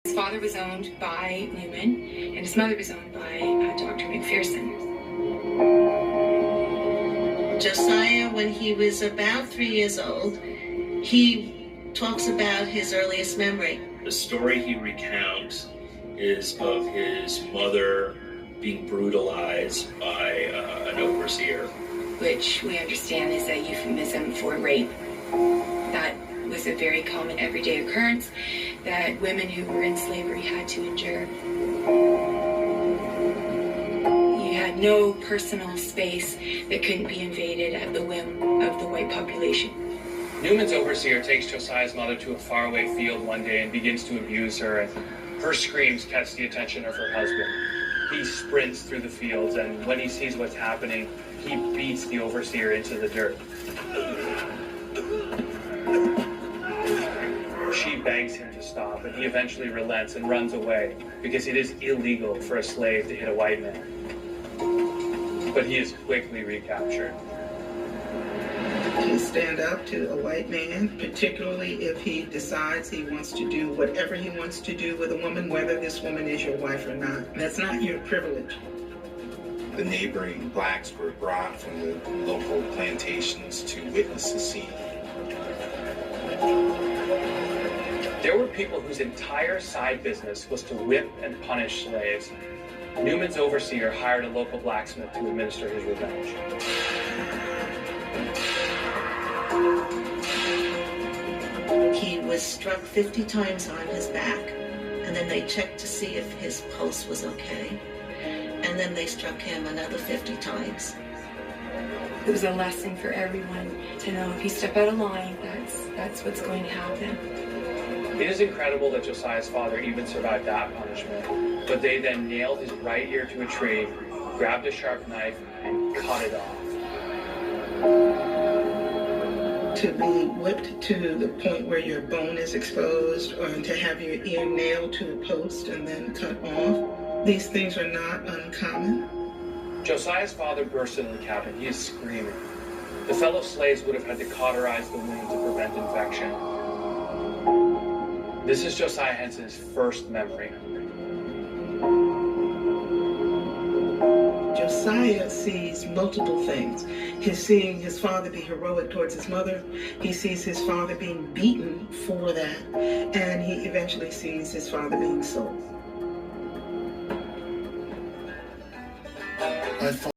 His father was owned by Newman, and his mother was owned by Dr. McPherson. Josiah, when he was about 3 years old, he talks about his earliest memory. The story he recounts is of his mother being brutalized by an overseer. Which we understand is a euphemism for rape. That was a very common everyday occurrence that women who were in slavery had to endure. You had no personal space that couldn't be invaded at the whim of the white population. Newman's overseer takes Josiah's mother to a faraway field one day and begins to abuse her, and her screams catch the attention of her husband. He sprints through the fields, and when he sees what's happening, he beats the overseer into the dirt. She begs him to stop, and he eventually relents and runs away because it is illegal for a slave to hit a white man. But he is quickly recaptured. To stand up to a white man, particularly if he decides he wants to do whatever he wants to do with a woman, whether this woman is your wife or not. That's not your privilege. The neighboring blacks were brought from the local plantations to witness the scene. There were people whose entire side business was to whip and punish slaves. Newman's overseer hired a local blacksmith to administer his revenge. He was struck 50 times on his back, and then they checked to see if his pulse was okay. And then they struck him another 50 times. It was a lesson for everyone to know if you step out of line, that's what's going to happen. It is incredible that Josiah's father even survived that punishment, but they then nailed his right ear to a tree, grabbed a sharp knife, and cut it off. To be whipped to the point where your bone is exposed, or to have your ear nailed to a post and then cut off, these things are not uncommon. Josiah's father bursts into the cabin. He is screaming. The fellow slaves would have had to cauterize the wound to prevent infection. This is Josiah Henson's first memory. Josiah sees multiple things. He's seeing his father be heroic towards his mother. He sees his father being beaten for that. And he eventually sees his father being sold.